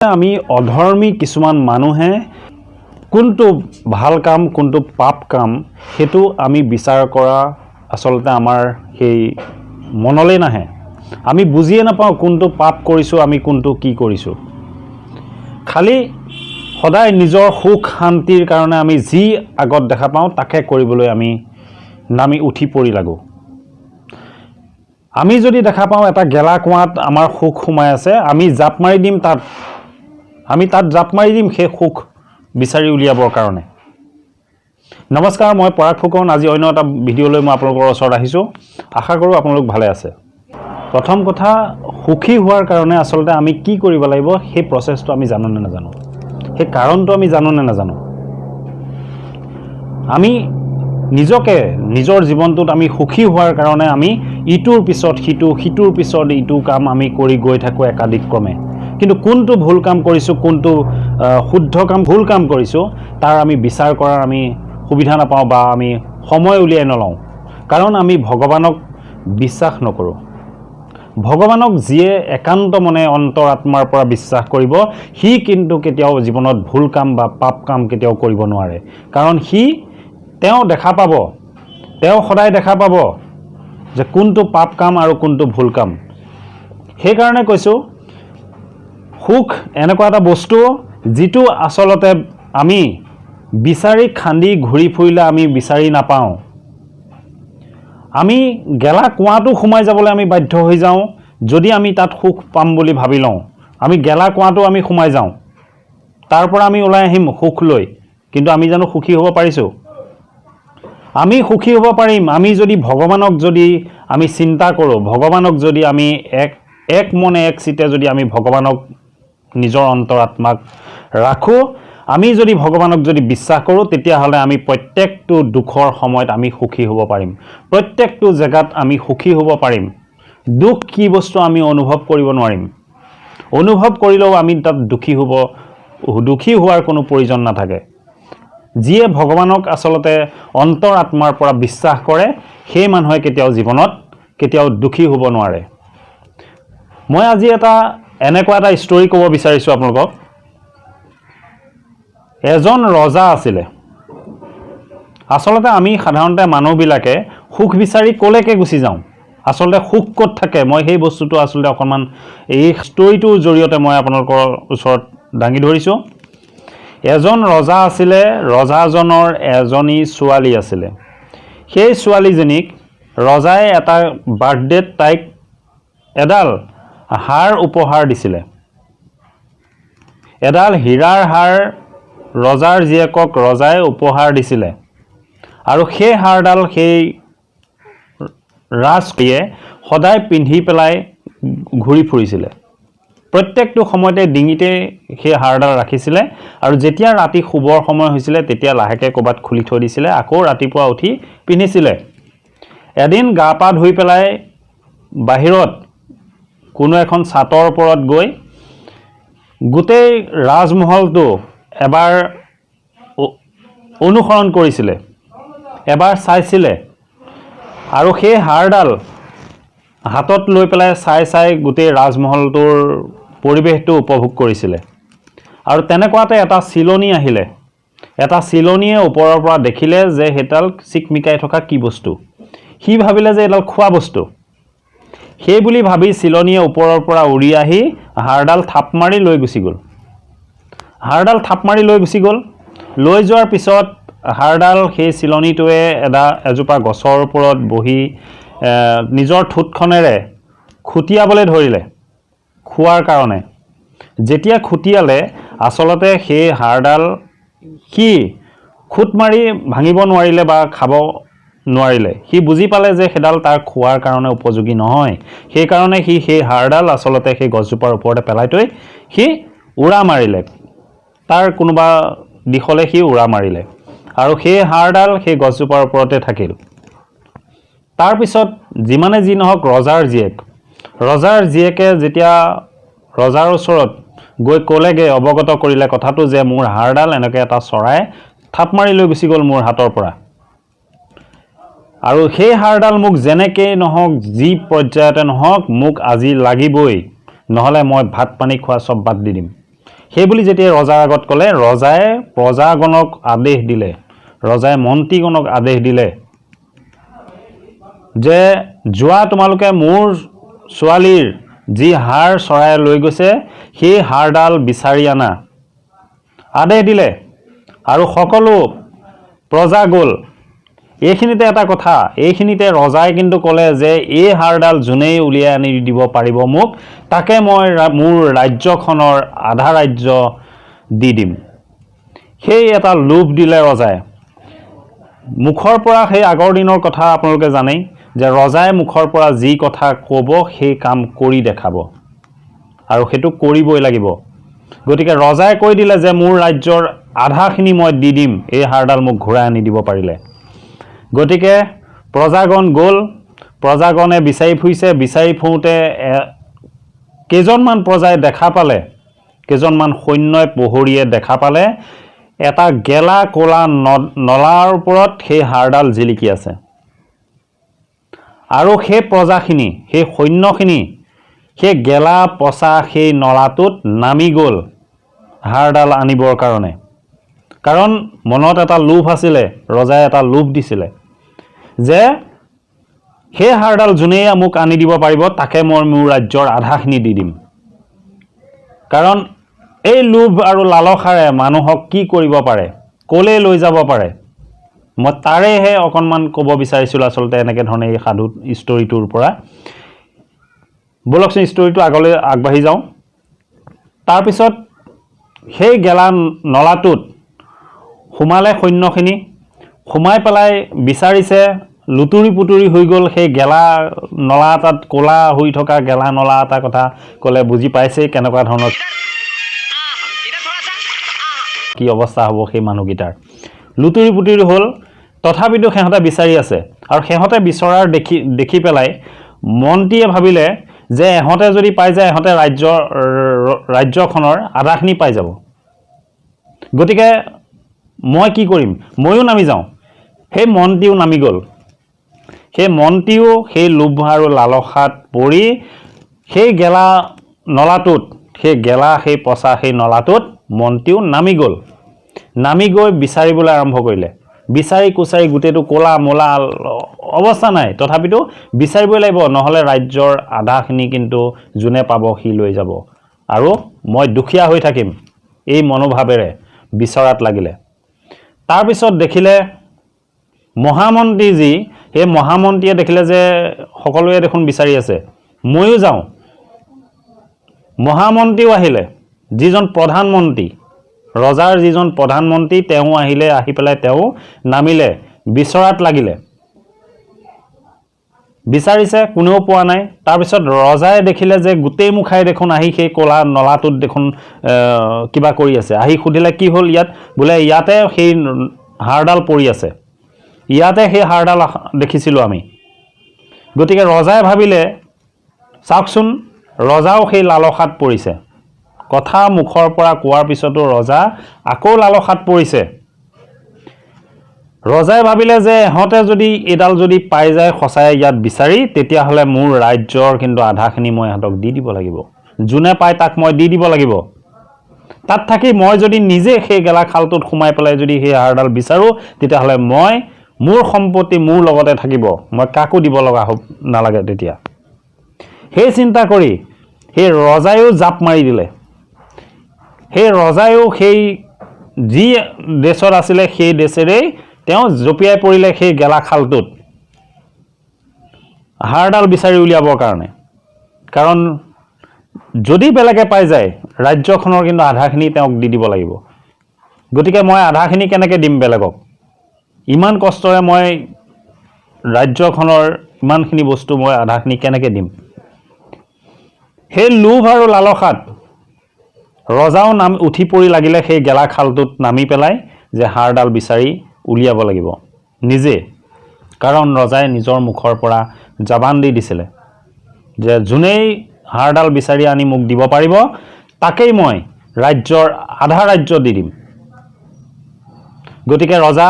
আমি অধৰ্মী কিছুমান মানুহে কোনটো ভাল কাম কোনটো পাপ কাম হেতু আমি বিচাৰ কৰা আসলতে আমাৰ সেই মনলৈ নাহে আমি বুজিয়ে নাপাওঁ কোনটো পাপ কৰিছো আমি কোনটো কি কৰিছো খালি সদায় নিজৰ সুখ শান্তিৰ কাৰণে আমি যি আগত দেখা পাওঁ তাকে কৰিবলৈ আমি নামি উঠি পৰি লাগো আমি যদি দেখা পাওঁ এটা গেলা কোৱাত আমাৰ সুখ সোমাই আছে আমি জাপ মাৰি দিম তাত জাপ মাৰি দিম সেই সুখ বিচাৰি উলিয়াবৰ কাৰণে নমস্কাৰ মই পৰাগ ফুকন আজি অন্য এটা ভিডিঅ লৈ মই আপোনালোকৰ ওচৰত আহিছো আশা কৰো আপোনালোক ভালে আছে প্ৰথম কথা সুখী হোৱাৰ কাৰণে আসলতে আমি কি কৰিব লাগিব সেই প্ৰচেছটো আমি জানো নে নাজানো সেই কাৰণটো আমি জানো নে নাজানো আমি নিজকে নিজৰ জীৱনটোত আমি সুখী হোৱাৰ কাৰণে আমি ইটোৰ পিছত হিটোৰ পিছত ইটো কাম আমি কৰি গৈ থাকো একাধিক ক্ৰমে কিন্তু কোনটো ভুল কাম কৰিছো কোনটো শুদ্ধ কাম ভুল কাম কৰিছো তাৰ আমি বিচাৰ কৰাৰ আমি সুবিধা নাপাওঁ বা আমি সময় উলিয়াই নলওঁ কাৰণ আমি ভগৱানক বিশ্বাস নকৰো ভগৱানক যিয়ে একান্ত মনে অন্তৰাত্মাৰ পৰা বিশ্বাস কৰিব হি কিন্তু কেতিয়াও জীৱনত ভুল কাম বা পাপ কাম কেতিয়াও কৰিব নোৱাৰে কাৰণ হি তেওঁ দেখা পাব তেওঁ সদায় দেখা পাব যে কোনটো পাপ কাম আৰু কোনটো ভুল কাম সেই কাৰণে কৈছো সুখ এনেকুৱা এটা বস্তু যিটো আসলতে আমি বিচাৰি খান্দি ঘূৰি ফুৰিলে আমি বিচাৰি নাপাওঁ আমি গেলা কোৱাটো সোমাই যাবলৈ আমি বাধ্য হৈ যাওঁ যদি আমি তাত সুখ পাম বুলি ভাবি লওঁ আমি গেলা কোৱাটো আমি সোমাই যাওঁ তাৰ পৰা আমি ওলাই আহিম সুখ লৈ কিন্তু আমি জানো সুখী হ'ব পাৰিছো আমি সুখী হ'ব পাৰিম আমি যদি ভগৱানক যদি আমি চিন্তা কৰো ভগৱানক যদি আমি এক মনে এক চিতে যদি আমি ভগৱানক নিজৰ অন্তৰাত্মাক ৰাখো আমি যদি ভগৱানক যদি বিশ্বাস কৰো তেতিয়া হলে আমি প্ৰত্যেকটো দুখৰ সময়ত আমি সুখী হ'ব পাৰিম প্ৰত্যেকটো জায়গাত আমি সুখী হ'ব পাৰিম দুখ কি বস্তু আমি অনুভৱ কৰিব নোৱাৰিম অনুভৱ কৰিলেও আমি তাত দুখী হোৱাৰ কোনো প্ৰয়োজন নাথাকে যিয়ে ভগৱানক আসলতে অন্তৰাত্মাৰ পৰা বিশ্বাস কৰে সেই মানুহে কেতিয়াও জীৱনত কেতিয়াও দুখী হ'ব নোৱাৰে মই আজি এনেকুৱা এটা ষ্টৰী ক'ব বিচাৰিছো আপোনালোকক এজন ৰজা আছিলে আসলতে আমি সাধাৰণতে মানুহবিলাকে সুখ বিচাৰি কলেকে গুচি যাওঁ আসলতে সুখ ক'ত থাকে মই সেই বস্তুটো আসলতে অকমান এই ষ্টৰীটোৰ জৰিয়তে মই আপোনালোকৰ ওচৰত দাঙি ধৰিছো এজন ৰজা আছিলে ৰজাজনৰ এজনী ছোৱালী আছিলে সেই ছোৱালীজনীক ৰজাই এটা বাৰ্থডেত তাইক এডাল হাৰ উপহাৰ দিছিলে এডাল হীৰাৰ হাৰ ৰজাৰ জীয়েকক ৰজাই উপহাৰ দিছিলে আৰু সেই হাৰডাল সেই ৰাজকীয়ে সদায় পিন্ধি পেলাই ঘূৰি ফুৰিছিলে প্ৰত্যেকটো সময়তে ডিঙিতে সেই হাৰডাল ৰাখিছিলে আৰু যেতিয়া ৰাতি শুবৰ সময় হৈছিলে তেতিয়া লাহেকে ক'বাত খুলি থৈ দিছিলে আকৌ ৰাতিপুৱা উঠি পিন্ধিছিলে এদিন গা পা ধুই পেলাই বাহিৰত কোনো এখন ছাতৰ ওপৰত গৈ গোটেই ৰাজমহলটো এবাৰ অনুসৰণ কৰিছিলে এবাৰ চাইছিলে আৰু সেই হাৰডাল হাতত লৈ পেলাই চাই গোটেই ৰাজমহলটোৰ পৰিৱেশটো উপভোগ কৰিছিলে আৰু তেনেকুৱাতে এটা চিলনী আহিলে এটা চিলনীয়ে ওপৰৰ পৰা দেখিলে যে হেডাল চিকমিকাই থকা কি বস্তু সি ভাবিলে যে এডাল খোৱা বস্তু সেই বুলি ভাবি চিলনীয়ে ওপৰৰ পৰা উৰি আহি হাৰডাল থাপ মাৰি লৈ গুচি গ'ল হাৰডাল থাপ মাৰি লৈ গুচি গ'ল লৈ যোৱাৰ পিছত হাৰডাল সেই চিলনীটোৱে এজোপা গছৰ ওপৰত বহি নিজৰ ঠোঁটখনেৰে খুটিয়াবলৈ ধৰিলে খোৱাৰ কাৰণে যেতিয়া খুটিয়ালে আসলতে সেই হাৰডাল সি খুট মাৰি ভাঙিব নোৱাৰিলে বা খাব নোৱাৰিলে সি বুজি পালে যে হেডাল তাৰ খোৱাৰ কাৰণে উপযোগী নহয় সেই কাৰণে সি সেই হাৰডাল আসলতে সেই গছজোপাৰ ওপৰতে পেলাই থৈ সি উৰা মাৰিলে তাৰ কোনোবা দিশলে সি উৰা মাৰিলে আৰু সেই হাৰডাল সেই গছজোপাৰ ওপৰতে থাকিল তাৰ পিছত যিমানে যি নহওক ৰজাৰ জীয়েকে যেতিয়া ৰজাৰ ওচৰত গৈ কলেগে অৱগত কৰিলে কথাটো যে মোৰ হাৰডাল এনেকৈ এটা চৰাই থাপ মাৰি লৈ গুচি গ'ল মোৰ হাতৰ পৰা আৰু সেই হাৰডাল মোক যেনেকৈ নহওক যি পৰ্যায়তে নহওক মোক আজি লাগিবই নহলে মই ভাত পানী খোৱা সব বাদ দি দিম সেইবুলি যেতিয়া ৰজাৰ আগত ক'লে, ৰজাই প্ৰজাগণক আদেশ দিলে, ৰজাই মন্ত্ৰীগণক আদেশ দিলে যে যোৱা তোমালোকে মোৰ ছোৱালীৰ যি হাৰ চৰাই লৈ গৈছে সেই হাৰডাল বিচাৰি আনা। আদেশ দিলে আৰু সকলো প্ৰজা গ'ল। এইখিনিতে এটা কথা, এইখিনিতে ৰজাই কিন্তু ক'লে যে এই হাৰডাল যোনেই উলিয়াই আনি দিব পাৰিব মোক, তাকে মই মোৰ ৰাজ্যখনৰ আধা ৰাজ্য দি দিম। সেই এটা লোভ দিলে ৰজাই। মুখৰ পৰা সেই আগৰ দিনৰ কথা আপোনালোকে জানেই যে ৰজাই মুখৰ পৰা যি কথা ক'ব সেই কাম কৰি দেখাব আৰু সেইটো কৰিবই লাগিব। গতিকে ৰজাই কৈ দিলে যে মোৰ ৰাজ্যৰ আধাখিনি মই দি দিম এই হাৰডাল মোক ঘূৰাই আনি দিব পাৰিলে। গতিকে প্ৰজাগণ গ'ল, প্ৰজাগণে বিচাৰি ফুৰিছে, বিচাৰি ফুৰোঁতে কেইজনমান প্ৰজাই দেখা পালে, কেইজনমান সৈন্যই প্ৰহৰীয়ে দেখা পালে এটা গেলা ক'লা নলাৰ ওপৰত সেই হাৰডাল জিলিকি আছে। আৰু সেই প্ৰজাখিনি, সেই সৈন্যখিনি সেই গেলা পচা সেই নলাটোত নামি গ'ল হাৰডাল আনিবৰ কাৰণে। কাৰণ মনত এটা লোভ আছিলে, ৰজাই এটা লোভ দিছিলে যে সেই হাৰডাল যোনেই মোক আনি দিব পাৰিব তাকে মই মোৰ ৰাজ্যৰ আধাখিনি দি দিম। কাৰণ এই লোভ আৰু লালসাৰে মানুহক কি কৰিব পাৰে, ক'লৈ লৈ যাব পাৰে, মই তাৰেহে অকণমান ক'ব বিচাৰিছিলোঁ আচলতে এনেকৈ ধৰণে এই সাধু ষ্টৰিটোৰ পৰা। ব'লকচোন ষ্টৰিটো আগলৈ আগবাঢ়ি যাওঁ। তাৰপিছত সেই গেলা নলাটোত সোমালে সৈন্যখিনি, সোমাই পেলাই বিচাৰিছে, লুতুৰি পুতুৰি হৈ গ'ল। সেই গেলা নলা এটাত, ক'লা হৈ থকা গেলা নলা এটা কথা ক'লে বুজি পাইছেই কেনেকুৱা ধৰণৰ কি অৱস্থা হ'ব সেই মানুহকেইটাৰ। লুতুৰি পুতুৰি হ'ল, তথাপিতো সিহঁতে বিচাৰি আছে। আৰু সিহঁতে বিচৰাৰ দেখি পেলাই মন্ত্ৰীয়ে ভাবিলে যে ইহঁতে যদি পাই যায় ইহঁতে ৰাজ্যখনৰ আধাখিনি পাই যাব। গতিকে মই কি কৰিম, ময়ো নামি যাওঁ। সেই মন্ত্ৰীও নামি গ'ল। সেই মন্ত্ৰীও সেই লোভ আৰু লালসাত পৰি সেই গেলা নলাটোত, সেই গেলা সেই পচা সেই নলাটোত মন্ত্ৰীও নামি গ'ল। নামি গৈ বিচাৰিবলৈ আৰম্ভ কৰিলে। বিচাৰি কুচাৰি গোটেইটো ক'লা মলা অৱস্থা নাই, তথাপিতো বিচাৰিবই লাগিব, নহ'লে ৰাজ্যৰ আধাখিনি কিন্তু যোনে পাব সি লৈ যাব আৰু মই দুখীয়া হৈ থাকিম। এই মনোভাৱেৰে বিচৰাত লাগিলে। তাৰপিছত দেখিলে মহামন্ত্ৰী যি, সেই মহামন্ত্ৰীয়ে দেখিলে যে সকলোৱে দেখোন বিচাৰি আছে, ময়ো যাওঁ। মহামন্ত্ৰীও আহিলে, যিজন প্ৰধানমন্ত্ৰী, ৰজাৰ যিজন প্ৰধানমন্ত্ৰী তেওঁ আহিলে, আহি পেলাই তেওঁ নামিলে, বিচৰাত লাগিলে। বিচাৰিছে, কোনেও পোৱা নাই। তাৰপিছত ৰজাই দেখিলে যে গোটেই মুখাই দেখোন আহি সেই ক'লা নলাটোত দেখোন কিবা কৰি আছে। আহি সুধিলে কি হ'ল ইয়াত, বোলে ইয়াতে সেই হাৰডাল পৰি আছে, ইয়াতে সেই হাৰডাল দেখিছিলোঁ আমি। গতিকে ৰজাই ভাবিলে, চাওকচোন ৰজাও সেই লালসাত পৰিছে। কথা মুখৰ পৰা কোৱাৰ পিছতো ৰজা আকৌ লালসাত পৰিছে। ৰজাই ভাবিলে যে ইহঁতে যদি এইডাল যদি পাই যায় সঁচাই ইয়াত বিচাৰি, তেতিয়াহ'লে মোৰ ৰাজ্যৰ কিন্তু আধাখিনি মই ইহঁতক দি দিব লাগিব। যোনে পায় তাক মই দি দিব লাগিব। তাত থাকি মই যদি নিজে সেই গেলা খালটোত সোমাই পেলাই যদি সেই হাৰডাল বিচাৰোঁ, তেতিয়াহ'লে মোৰ সম্পত্তি মোৰ লগতে থাকিব, মই কাকো দিব লগা নালাগে তেতিয়া। সেই চিন্তা কৰি সেই ৰজায়ো জাপ মাৰি দিলে। সেই ৰজায়ো সেই যি দেশত আছিলে সেই দেশেৰেই তেওঁ জঁপিয়াই পৰিলে সেই গেলা খালটোত হাৰডাল বিচাৰি উলিয়াবৰ কাৰণে। কাৰণ যদি বেলেগে পাই যায় ৰাজ্যখনৰ কিন্তু আধাখিনি তেওঁক দি দিব লাগিব। গতিকে মই আধাখিনি কেনেকৈ দিম বেলেগক, ইমান কষ্টৰে মই ৰাজ্যখনৰ ইমানখিনি বস্তু মই আধাখিনি কেনেকৈ দিম। সেই লোভ আৰু লালসাত ৰজাও উঠি পৰি লাগিলে সেই গেলা খালটোত নামি পেলাই যে হাৰডাল বিচাৰি উলিয়াব লাগিব নিজে। কাৰণ ৰজাই নিজৰ মুখৰ পৰা জাবান দি দিছিলে যে যোনেই হাৰডাল বিচাৰি আনি মোক দিব পাৰিব তাকেই মই ৰাজ্যৰ আধা ৰাজ্য দি দিম। গতিকে ৰজা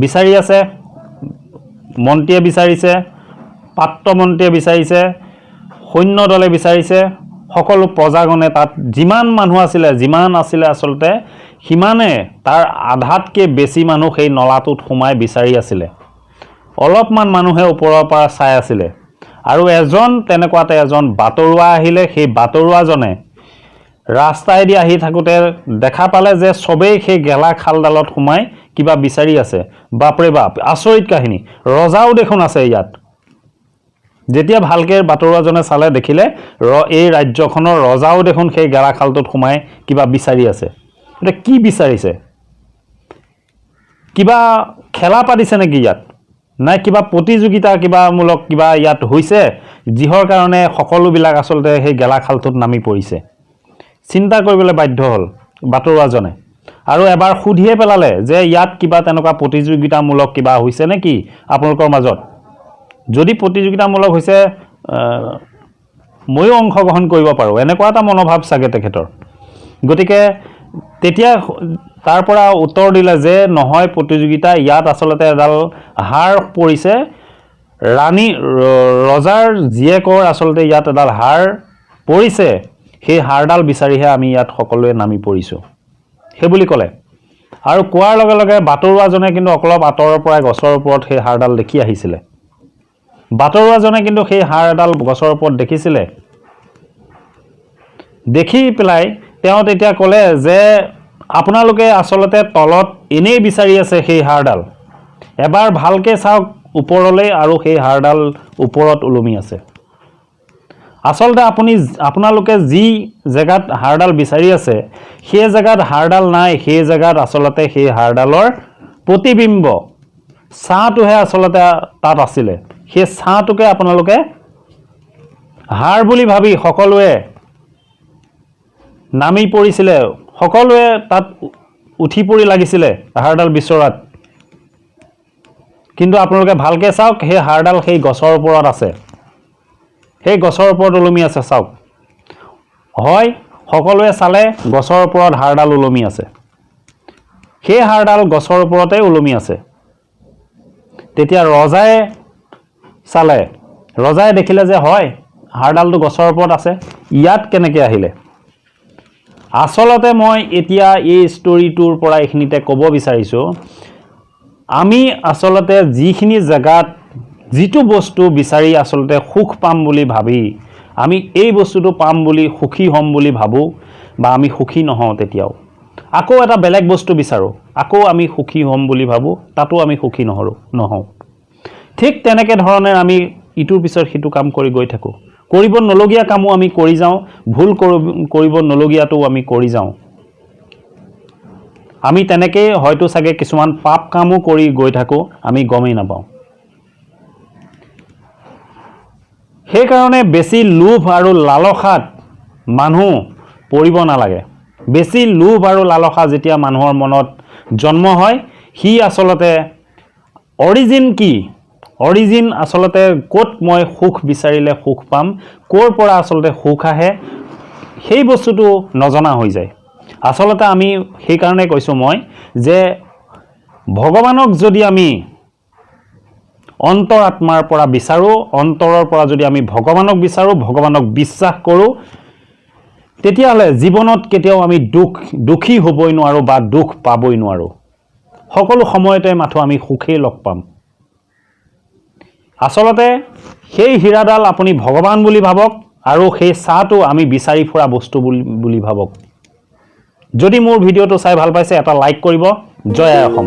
বিচাৰি আছে, মন্ত্ৰীয়ে বিচাৰিছে, পাত্ৰ মন্ত্ৰীয়ে বিচাৰিছে, সৈন্য দলে বিচাৰিছে, সকলো প্ৰজাগণে তাত যিমান মানুহ আছিলে আচলতে সিমানে তাৰ আধাতকৈ বেছি মানুহ সেই নলাটোত সোমাই বিচাৰি আছিলে অলপমান মানুহে ওপৰৰ পৰা চাই আছিলে আৰু তেনেকুৱাতে এজন বাটৰুৱা আহিলে সেই বাটৰুৱাজনে ৰাস্তাইদি আহি থাকোঁতে দেখা পালে যে সবেই সেই গেলা খালডালত সোমাই কিবা বিচাৰি আছে বাপৰে বাপ আচৰিত কাহিনী ৰজাও দেখোন আছে ইয়াত যেতিয়া ভালকৈ বাটৰুৱাজনে চালে দেখিলে এই ৰাজ্যখনৰ ৰজাও দেখোন সেই গেলা খালটোত সোমাই কিবা বিচাৰি আছে এটা কি বিচাৰিছে কিবা খেলা পাতিছে নেকি ইয়াত নাই কিবা প্ৰতিযোগিতা কিবামূলক কিবা ইয়াত হৈছে যিহৰ কাৰণে সকলোবিলাক আচলতে সেই গেলা খালটোত নামি পৰিছে চিন্তা কৰিবলৈ বাধ্য হ'ল বাটৰুৱাজনে আৰু এবাৰ সুধিয়ে পেলালে যে ইয়াত কিবা তেনেকুৱা প্ৰতিযোগিতামূলক কিবা হৈছে নেকি আপোনালোকৰ মাজত যদি প্ৰতিযোগিতামূলক হৈছে ময়ো অংশগ্ৰহণ কৰিব পাৰোঁ এনেকুৱা এটা মনোভাৱ চাগে তেখেতৰ গতিকে তেতিয়া তাৰ পৰা উত্তৰ দিলে যে নহয় প্ৰতিযোগিতা ইয়াত আচলতে এডাল হাড় পৰিছে ৰাণী ৰজাৰ জীয়েকৰ আচলতে ইয়াত এডাল হাড় পৰিছে সেই হাড়ডাল বিচাৰিহে আমি ইয়াত সকলোৱে নামি পৰিছোঁ সেই বুলি ক'লে আৰু কোৱাৰ লগে লগে বাটৰুৱাজনে কিন্তু অলপ আঁতৰৰ পৰা গছৰ ওপৰত সেই হাড়ডাল দেখি আহিছিলে বাটৰুৱাজনে কিন্তু সেই হাড় এডাল গছৰ ওপৰত দেখিছিলে দেখি পেলাই তেওঁ তেতিয়া ক'লে যে আপোনালোকে আচলতে তলত এনেই বিচাৰি আছে সেই হাড়ডাল এবাৰ ভালকৈ চাওক ওপৰলৈ আৰু সেই হাড়ডাল ওপৰত ওলমি আছে আচলতে আপোনালোকে যি জেগাত হাড়ডাল বিচাৰি আছে সেই জেগাত হাড়ডাল নাই সেই জেগাত আচলতে সেই হাড়ডালৰ প্ৰতিবিম্ব ছাঁটোহে আচলতে তাত আছিলে সেই ছাঁটোকে আপোনালোকে হাড় বুলি ভাবি সকলোৱে নামি পৰিছিলে সকলোৱে তাত উঠি পৰি লাগিছিলে হাড়ডাল বিচৰাত কিন্তু আপোনালোকে ভালকৈ চাওক সেই হাড়ডাল সেই গছৰ ওপৰত আছে সেই গছৰ ওপৰত ওলমি আছে চাওক হয় সকলোৱে চালে গছৰ ওপৰত হাড়ডাল ওলমি আছে সেই হাড়ডাল গছৰ ওপৰতে ওলমি আছে তেতিয়া ৰজাই চালে ৰজাই দেখিলে যে হয় হাড়ডালটো গছৰ ওপৰত আছে ইয়াত কেনেকৈ আহিলে আচলতে মই এতিয়া এই ষ্টৰিটোৰ পৰা এইখিনিতে ক'ব বিচাৰিছোঁ আমি আচলতে যিখিনি জেগাত যিটো বস্তু বিচাৰি আচলতে সুখ পাম বুলি ভাবি আমি এই বস্তুটো পাম বুলি সুখী হ'ম বুলি ভাবোঁ বা আমি সুখী নহওঁ তেতিয়াও আকৌ এটা বেলেগ বস্তু বিচাৰোঁ আকৌ আমি সুখী হ'ম বুলি ভাবোঁ তাতো আমি সুখী নহওঁ ঠিক তেনেকৈ ধৰণে আমি ইটোৰ পিছত সিটো কাম কৰি গৈ থাকোঁ কৰিব নলগীয়া কামো আমি কৰি যাওঁ ভুল কৰিব নলগীয়াটো আমি কৰি যাওঁ আমি তেনেকৈ হয়তো চাগে কিছুমান পাপ কামো কৰি গৈ থাকোঁ আমি গমেই নাপাওঁ সেইকাৰণে বেছি লোভ আৰু লালসাত মানুহ পৰিব নালাগে বেছি লোভ আৰু লালসা যেতিয়া মানুহৰ মনত জন্ম হয় সি আচলতে অৰিজিন আচলতে ক'ত মই সুখ বিচাৰিলে সুখ পাম ক'ৰ পৰা আচলতে সুখ আহে সেই বস্তুটো নজনা হৈ যায় আচলতে আমি সেইকাৰণে কৈছোঁ মই যে ভগৱানক যদি আমি অন্তৰ আত্মাৰ পৰা বিচাৰোঁ অন্তৰৰ পৰা যদি আমি ভগৱানক বিচাৰোঁ ভগৱানক বিশ্বাস কৰোঁ তেতিয়াহ'লে জীৱনত কেতিয়াও আমি দুখী হ'বই নোৱাৰোঁ বা দুখ পাবই নোৱাৰোঁ সকলো সময়তে মাথো আমি সুখেই লগ পাম আচলতে সেই হীৰাডাল আপুনি ভগৱান বুলি ভাবক আৰু সেই চাহটো আমি বিচাৰি ফুৰা বস্তু বুলি ভাবক যদি মোৰ ভিডিঅ'টো চাই ভাল পাইছে এটা লাইক কৰিব জয় আই অসম